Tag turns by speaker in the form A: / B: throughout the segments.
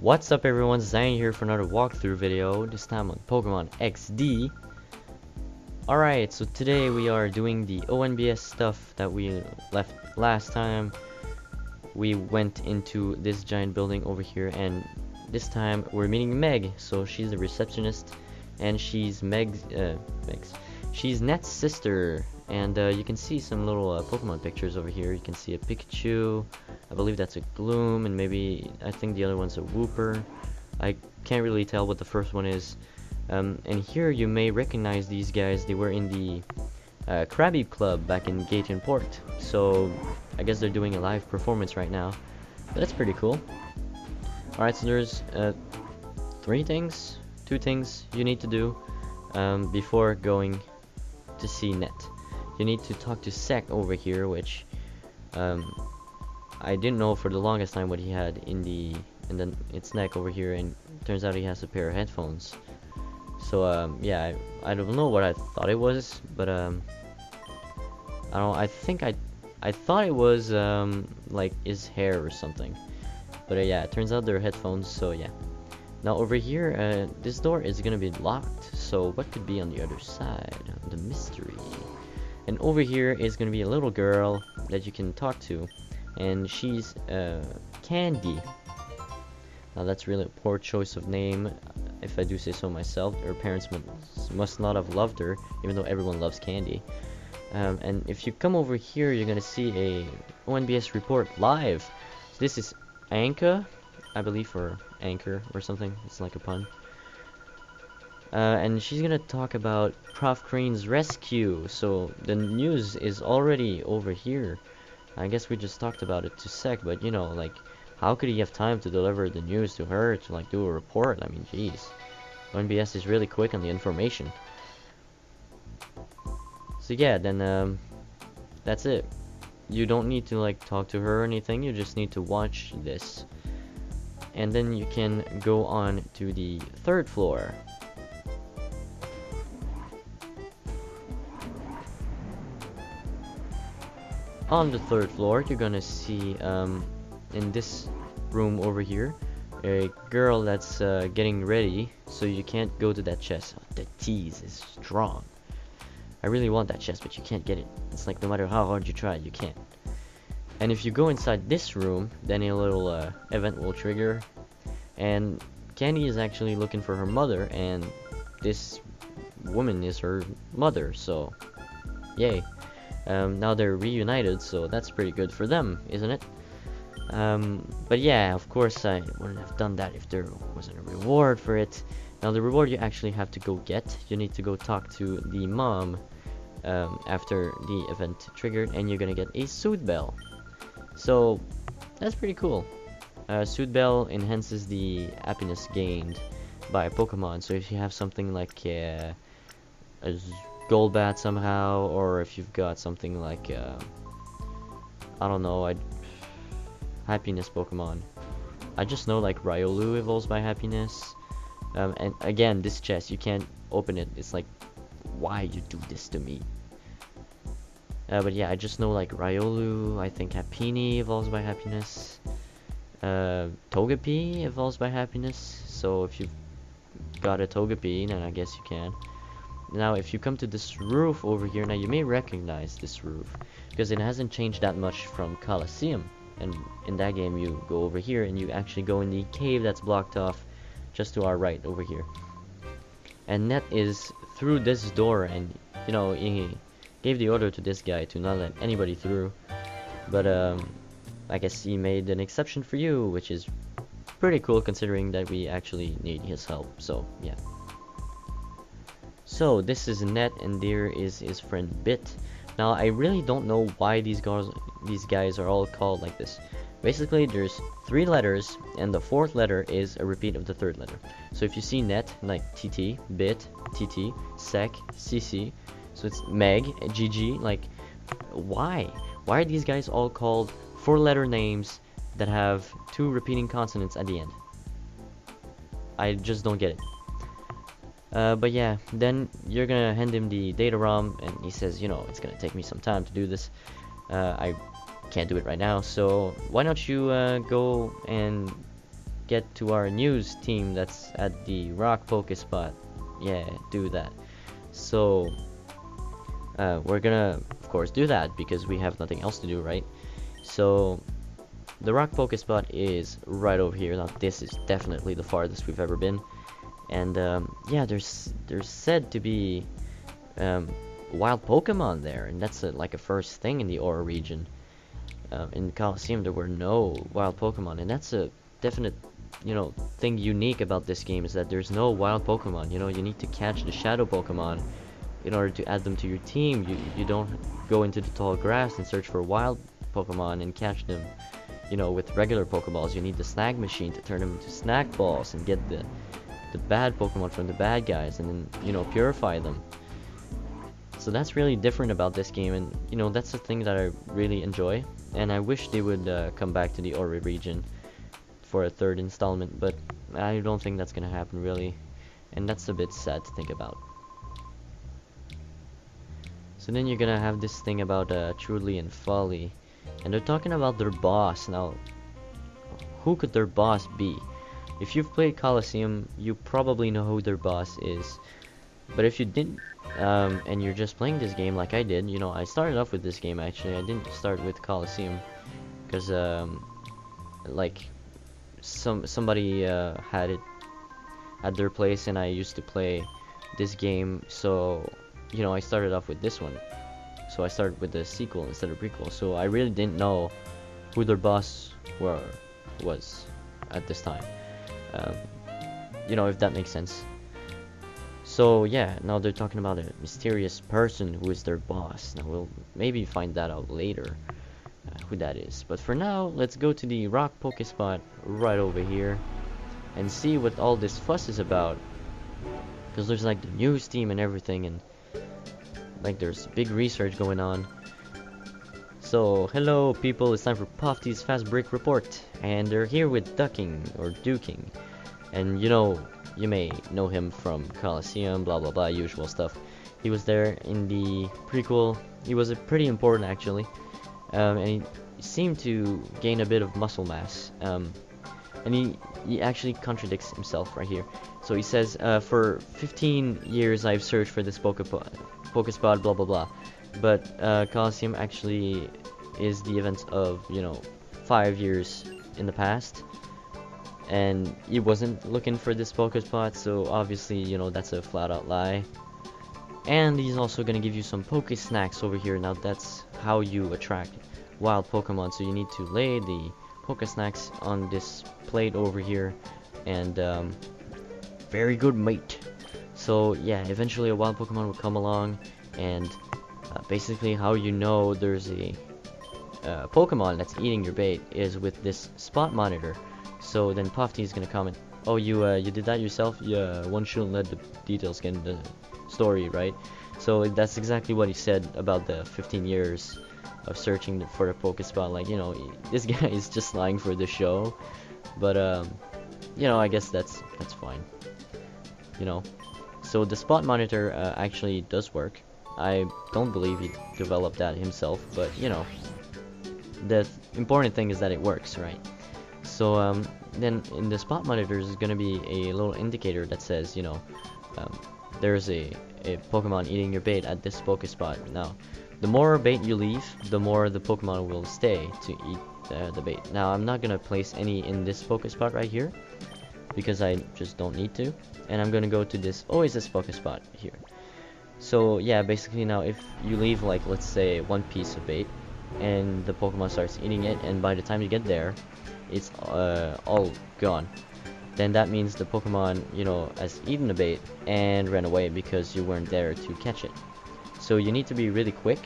A: What's up everyone, Zhaenn here for another walkthrough video, this time on Pokemon XD. Alright, so today we are doing the ONBS stuff that we left last time. We went into this giant building over here, and this time we're meeting Meg. So she's the receptionist, and she's she's Nett's sister. And you can see some little Pokemon pictures over here. You can see a Pikachu, I believe that's a Gloom, and maybe, I think the other one's a Wooper. I can't really tell what the first one is. And here you may recognize these guys. They were in the Krabby Club back in Gate and Port. So I guess they're doing a live performance right now. But that's pretty cool. Alright, so there's two things you need to do before going to see NETT. You need to talk to Sek over here, which I didn't know for the longest time what he had in its neck over here, and turns out he has a pair of headphones. So yeah, I don't know what I thought it was, but I thought it was like his hair or something. But yeah, it turns out they're headphones. So yeah. Now over here, this door is gonna be locked. So what could be on the other side? The mystery. And over here is gonna be a little girl that you can talk to, and she's Candy. Now that's really a poor choice of name, if I do say so myself. Her parents must not have loved her, even though everyone loves Candy. And if you come over here, you're gonna see a ONBS report live. So this is Anka, I believe, or Anchor or something. It's like a pun. And she's gonna talk about Prof. Crane's rescue. So the news is already over here. I guess we just talked about it to Sek, but you know, like, how could he have time to deliver the news to her to like do a report? I mean, jeez. ONBS is really quick on the information. So yeah, then that's it. You don't need to like talk to her or anything. You just need to watch this, and then you can go on to the third floor. On the third floor, you're gonna see in this room over here a girl that's getting ready. So you can't go to that chest. Oh, the tease is strong. I really want that chest, but you can't get it. It's like no matter how hard you try, you can't. And if you go inside this room, then a little event will trigger, and Candy is actually looking for her mother, and this woman is her mother. So yay. Now they're reunited, so that's pretty good for them, isn't it? But yeah, of course I wouldn't have done that if there wasn't a reward for it. Now the reward you actually have to go get. You need to go talk to the mom after the event triggered, and you're gonna get a Soothe Bell. So that's pretty cool. Soothe Bell enhances the happiness gained by a Pokemon. So if you have something like a Golbat somehow, or if you've got something like I don't know, happiness Pokemon. I just know like Riolu evolves by happiness. And again, this chest, you can't open it. It's like, why you do this to me? But yeah, I just know like Riolu, I think Happiny evolves by happiness. Togepi evolves by happiness. So if you've got a Togepi, then I guess you can. Now if you come to this roof over here, now you may recognize this roof because it hasn't changed that much from Colosseum. And in that game you go over here and you actually go in the cave that's blocked off just to our right over here. And NETT is through this door, and you know, he gave the order to this guy to not let anybody through. But I guess he made an exception for you, which is pretty cool considering that we actually need his help. So yeah. So this is NETT, and there is his friend Bit. Now I really don't know why these guys are all called like this. Basically, there's 3 letters, and the 4th letter is a repeat of the 3rd letter. So if you see NETT, like TT, Bit, TT, Sek, CC, so it's Meg, GG, like, why? Why are these guys all called 4-letter names that have 2 repeating consonants at the end? I just don't get it. But yeah, then you're gonna hand him the data ROM, and he says, you know, it's gonna take me some time to do this. I can't do it right now, so why don't you go and get to our news team that's at the Rock Poké Spot. Yeah, do that. So we're gonna of course do that because we have nothing else to do, right? So the Rock Poké Spot is right over here. Now this is definitely the farthest we've ever been, and yeah, there's said to be wild Pokemon there, and that's like a first thing in the Aura region. In Coliseum there were no wild Pokemon, and that's a definite, you know, thing unique about this game, is that there's no wild Pokemon. You know, you need to catch the shadow Pokemon in order to add them to your team. You don't go into the tall grass and search for wild Pokemon and catch them, you know, with regular Pokeballs. You need the snag machine to turn them into snack balls and get the bad Pokemon from the bad guys, and then, you know, purify them. So that's really different about this game, and you know, that's the thing that I really enjoy, and I wish they would come back to the Ori region for a third installment, but I don't think that's gonna happen really, and that's a bit sad to think about. So then you're gonna have this thing about Truly and Folly, and they're talking about their boss. Now, who could their boss be? If you've played Coliseum, you probably know who their boss is, but if you didn't, and you're just playing this game like I did, you know, I started off with this game actually. I didn't start with Coliseum because like somebody had it at their place, and I used to play this game, so you know, I started off with this one. So I started with the sequel instead of prequel, so I really didn't know who their boss was at this time. You know, if that makes sense. So yeah, now they're talking about a mysterious person who is their boss. Now we'll maybe find that out later, who that is. But for now, let's go to the Rock Poké Spot right over here and see what all this fuss is about. Because there's like the news team and everything, and like there's big research going on. So hello people, it's time for Pofty's Fast Break Report, and they're here with Ducking or Duking, and you know, you may know him from Coliseum, blah blah blah, usual stuff. He was there in the prequel. He was pretty important actually, and he seemed to gain a bit of muscle mass, and he actually contradicts himself right here. So he says, for 15 years I've searched for this Poké Spot, blah blah blah, but Coliseum actually is the event of, you know, 5 years in the past, and he wasn't looking for this Poké Spot, so obviously, you know, that's a flat out lie. And he's also gonna give you some Poké Snacks over here. Now that's how you attract wild Pokemon, so you need to lay the Poké Snacks on this plate over here, and very good, mate. So yeah, eventually a wild Pokemon will come along, and basically how you know there's a Pokemon that's eating your bait is with this spot monitor. So then Pofty is gonna comment, oh, you did that yourself? Yeah, one shouldn't let the details get in the story, right? So that's exactly what he said about the 15 years of searching for a Poké Spot. Like, you know, this guy is just lying for the show, but you know, I guess that's fine, you know. So the spot monitor actually does work. I don't believe he developed that himself, but you know, the important thing is that it works, right? So then in the spot monitor is going to be a little indicator that says, you know, there's a Pokemon eating your bait at this Poké Spot. Now, the more bait you leave, the more the Pokemon will stay to eat the bait. Now, I'm not going to place any in this Poké Spot right here, because I just don't need to. And I'm going to go to this Oasis Poké Spot here. So yeah, basically now if you leave, like, let's say one piece of bait, and the Pokemon starts eating it, and by the time you get there, it's all gone, then that means the Pokemon, you know, has eaten the bait and ran away because you weren't there to catch it. So you need to be really quick,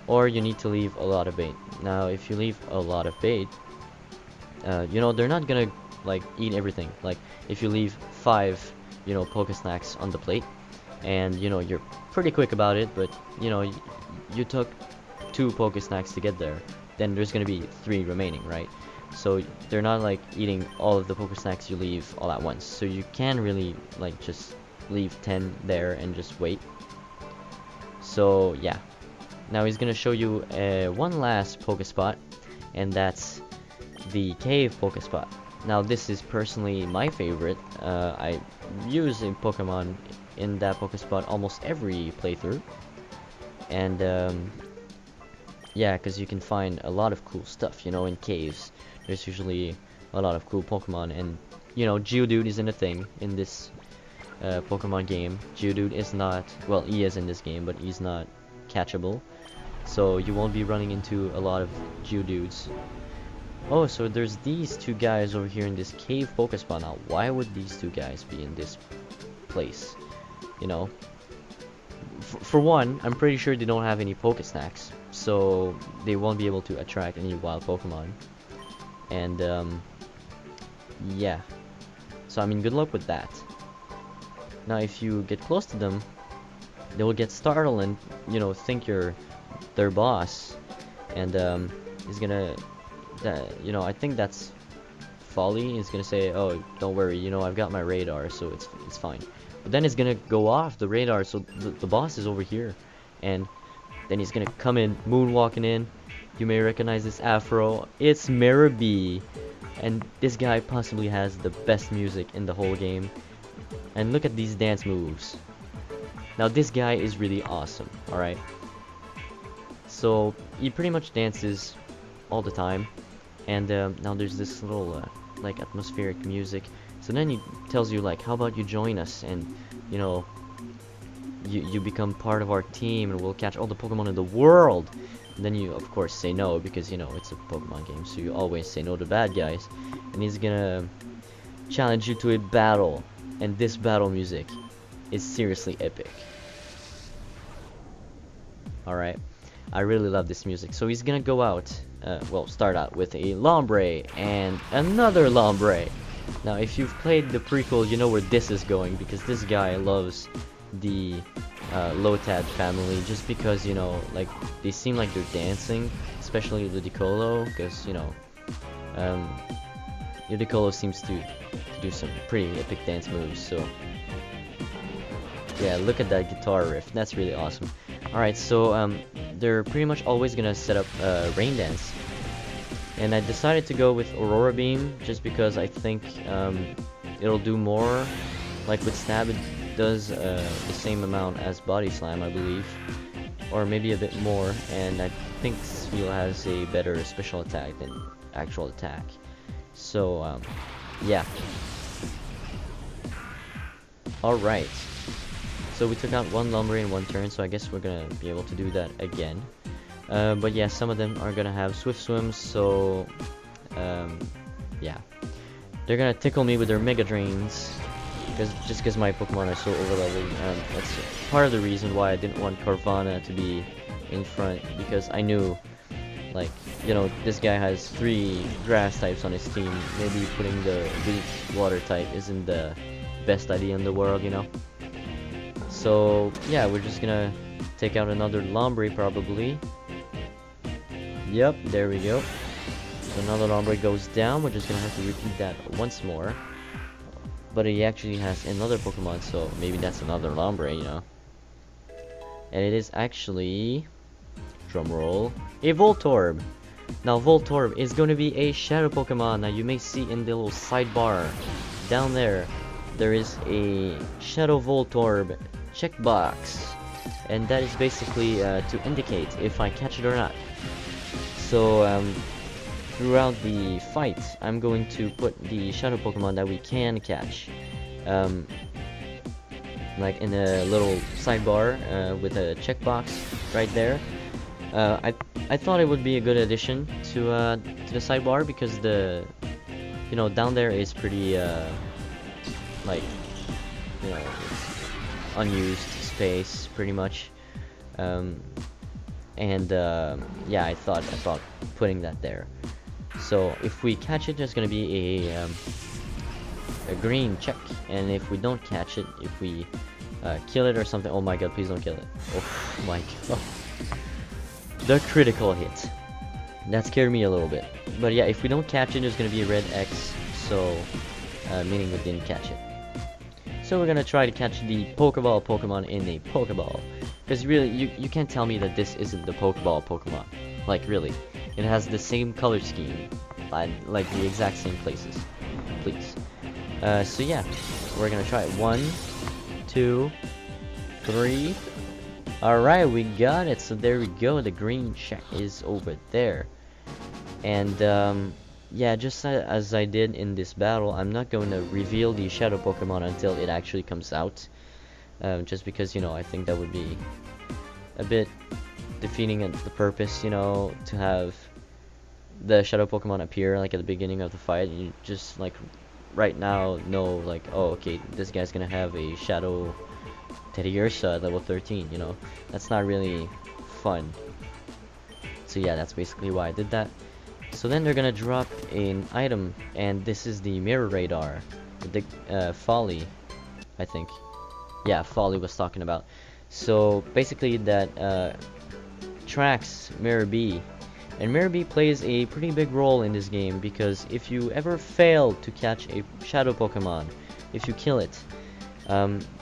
A: or you need to leave a lot of bait. Now if you leave a lot of bait, you know, they're not gonna like eat everything. Like if you leave 5, you know, Poké Snacks on the plate, and you know, you're pretty quick about it, but you know, you took 2 Poké Snacks to get there, then there's gonna be 3 remaining, right? So they're not like eating all of the Poké Snacks you leave all at once. So you can really like just leave 10 there and just wait. So yeah, now he's gonna show you one last Poké Spot, and that's the cave Poké Spot. Now this is personally my favorite. I use a Pokemon in that Poké Spot almost every playthrough, and yeah, because you can find a lot of cool stuff, you know, in caves. There's usually a lot of cool Pokemon, and you know, Geodude isn't a thing in this Pokemon game. Geodude is not, well, he is in this game, but he's not catchable, so you won't be running into a lot of Geodudes. Oh, so there's these two guys over here in this cave Poké Spot. Now, why would these two guys be in this place? You know, for one, I'm pretty sure they don't have any Poké Snacks, so they won't be able to attract any wild Pokemon. And yeah, so I mean, good luck with that. Now, if you get close to them, they will get startled and, you know, think you're their boss, and he's gonna, you know, I think that's Folly. He's gonna say, "Oh, don't worry, you know, I've got my radar, so it's fine." But then it's gonna go off the radar, so the boss is over here, and then he's gonna come in, moonwalking in. You may recognize this afro. It's Merriby, and this guy possibly has the best music in the whole game. And look at these dance moves. Now this guy is really awesome. All right. So he pretty much dances all the time, and now there's this little like atmospheric music. So then he tells you like, how about you join us, and you know, you become part of our team, and we'll catch all the Pokemon in the world. And then you of course say no, because you know it's a Pokemon game, so you always say no to bad guys. And he's gonna challenge you to a battle, and this battle music is seriously epic. Alright, I really love this music. So he's gonna go out, well, start out with a Lombre and another Lombre. Now if you've played the prequel, you know where this is going, because this guy loves the Lotad family, just because, you know, like, they seem like they're dancing, especially Ludicolo, because, you know, Ludicolo seems to do some pretty epic dance moves. So yeah, look at that guitar riff, that's really awesome. Alright, so they're pretty much always gonna set up Rain Dance, and I decided to go with Aurora Beam just because I think it'll do more. Like with Stab, it does the same amount as Body Slam, I believe, or maybe a bit more, and I think Sfeel has a better special attack than actual attack. So yeah. Alright, so we took out one Lombre in one turn, so I guess we're gonna be able to do that again. But yeah, some of them are gonna have Swift Swims, so yeah, they're gonna tickle me with their Mega Drains, just because my Pokemon are so overleveled. That's part of the reason why I didn't want Carvana to be in front, because I knew, like, you know, this guy has 3 grass types on his team. Maybe putting the weak water type isn't the best idea in the world, you know. So yeah, we're just gonna take out another Lombre probably. Yep, there we go. So another Lombre goes down. We're just gonna have to repeat that once more. But he actually has another Pokemon, so maybe that's another Lombre, you know. And it is actually, drumroll, a Voltorb. Now Voltorb is going to be a Shadow Pokemon. Now you may see in the little sidebar down there, there is a Shadow Voltorb checkbox, and that is basically to indicate if I catch it or not. So throughout the fight, I'm going to put the Shadow Pokemon that we can catch, like in a little sidebar with a checkbox right there. I thought it would be a good addition to the sidebar, because the, you know, down there is pretty like, you know, unused space pretty much, and yeah, I thought putting that there. So if we catch it, there's gonna be a green check, and if we don't catch it, if we kill it or something, oh my god, please don't kill it. Oh my god. The critical hit. That scared me a little bit. But yeah, if we don't catch it, there's gonna be a red X, so meaning we didn't catch it. So we're gonna try to catch the Pokeball Pokemon in a Pokeball, because really, you can't tell me that this isn't the Pokeball Pokemon. Like, really, it has the same color scheme, like the exact same places. please. So yeah, we're gonna try it. 1, 2, 3. Alright, we got it. So there we go. The green check is over there. And yeah, just as I did in this battle, I'm not going to reveal the shadow Pokemon until it actually comes out. Just because, you know, I think that would be a bit defeating the purpose, you know, to have the shadow Pokemon appear like at the beginning of the fight, and you just like right now know like, oh, okay, this guy's gonna have a shadow Teddiursa at level 13, you know. That's not really fun. So yeah, that's basically why I did that. So then they're gonna drop an item, and this is the mirror radar, the Folly, I think. Yeah, Folly was talking about. So basically that tracks Mirror B, and Mirror B plays a pretty big role in this game, because if you ever fail to catch a shadow Pokemon, if you kill it,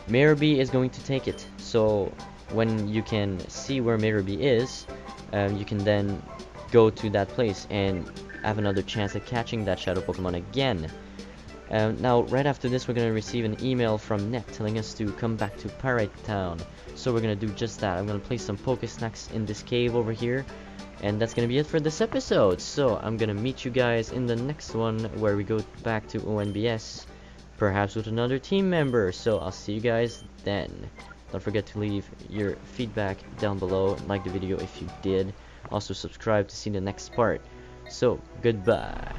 A: Mirror B is going to take it. So when you can see where Mirror B is, you can then go to that place and have another chance at catching that shadow Pokemon again. Now, right after this, we're going to receive an email from NETT telling us to come back to Pirate Town. So we're going to do just that. I'm going to place some Poké Snacks in this cave over here. And that's going to be it for this episode. So I'm going to meet you guys in the next one, where we go back to ONBS, perhaps with another team member. So I'll see you guys then. Don't forget to leave your feedback down below. Like the video if you did. Also subscribe to see the next part. So, goodbye.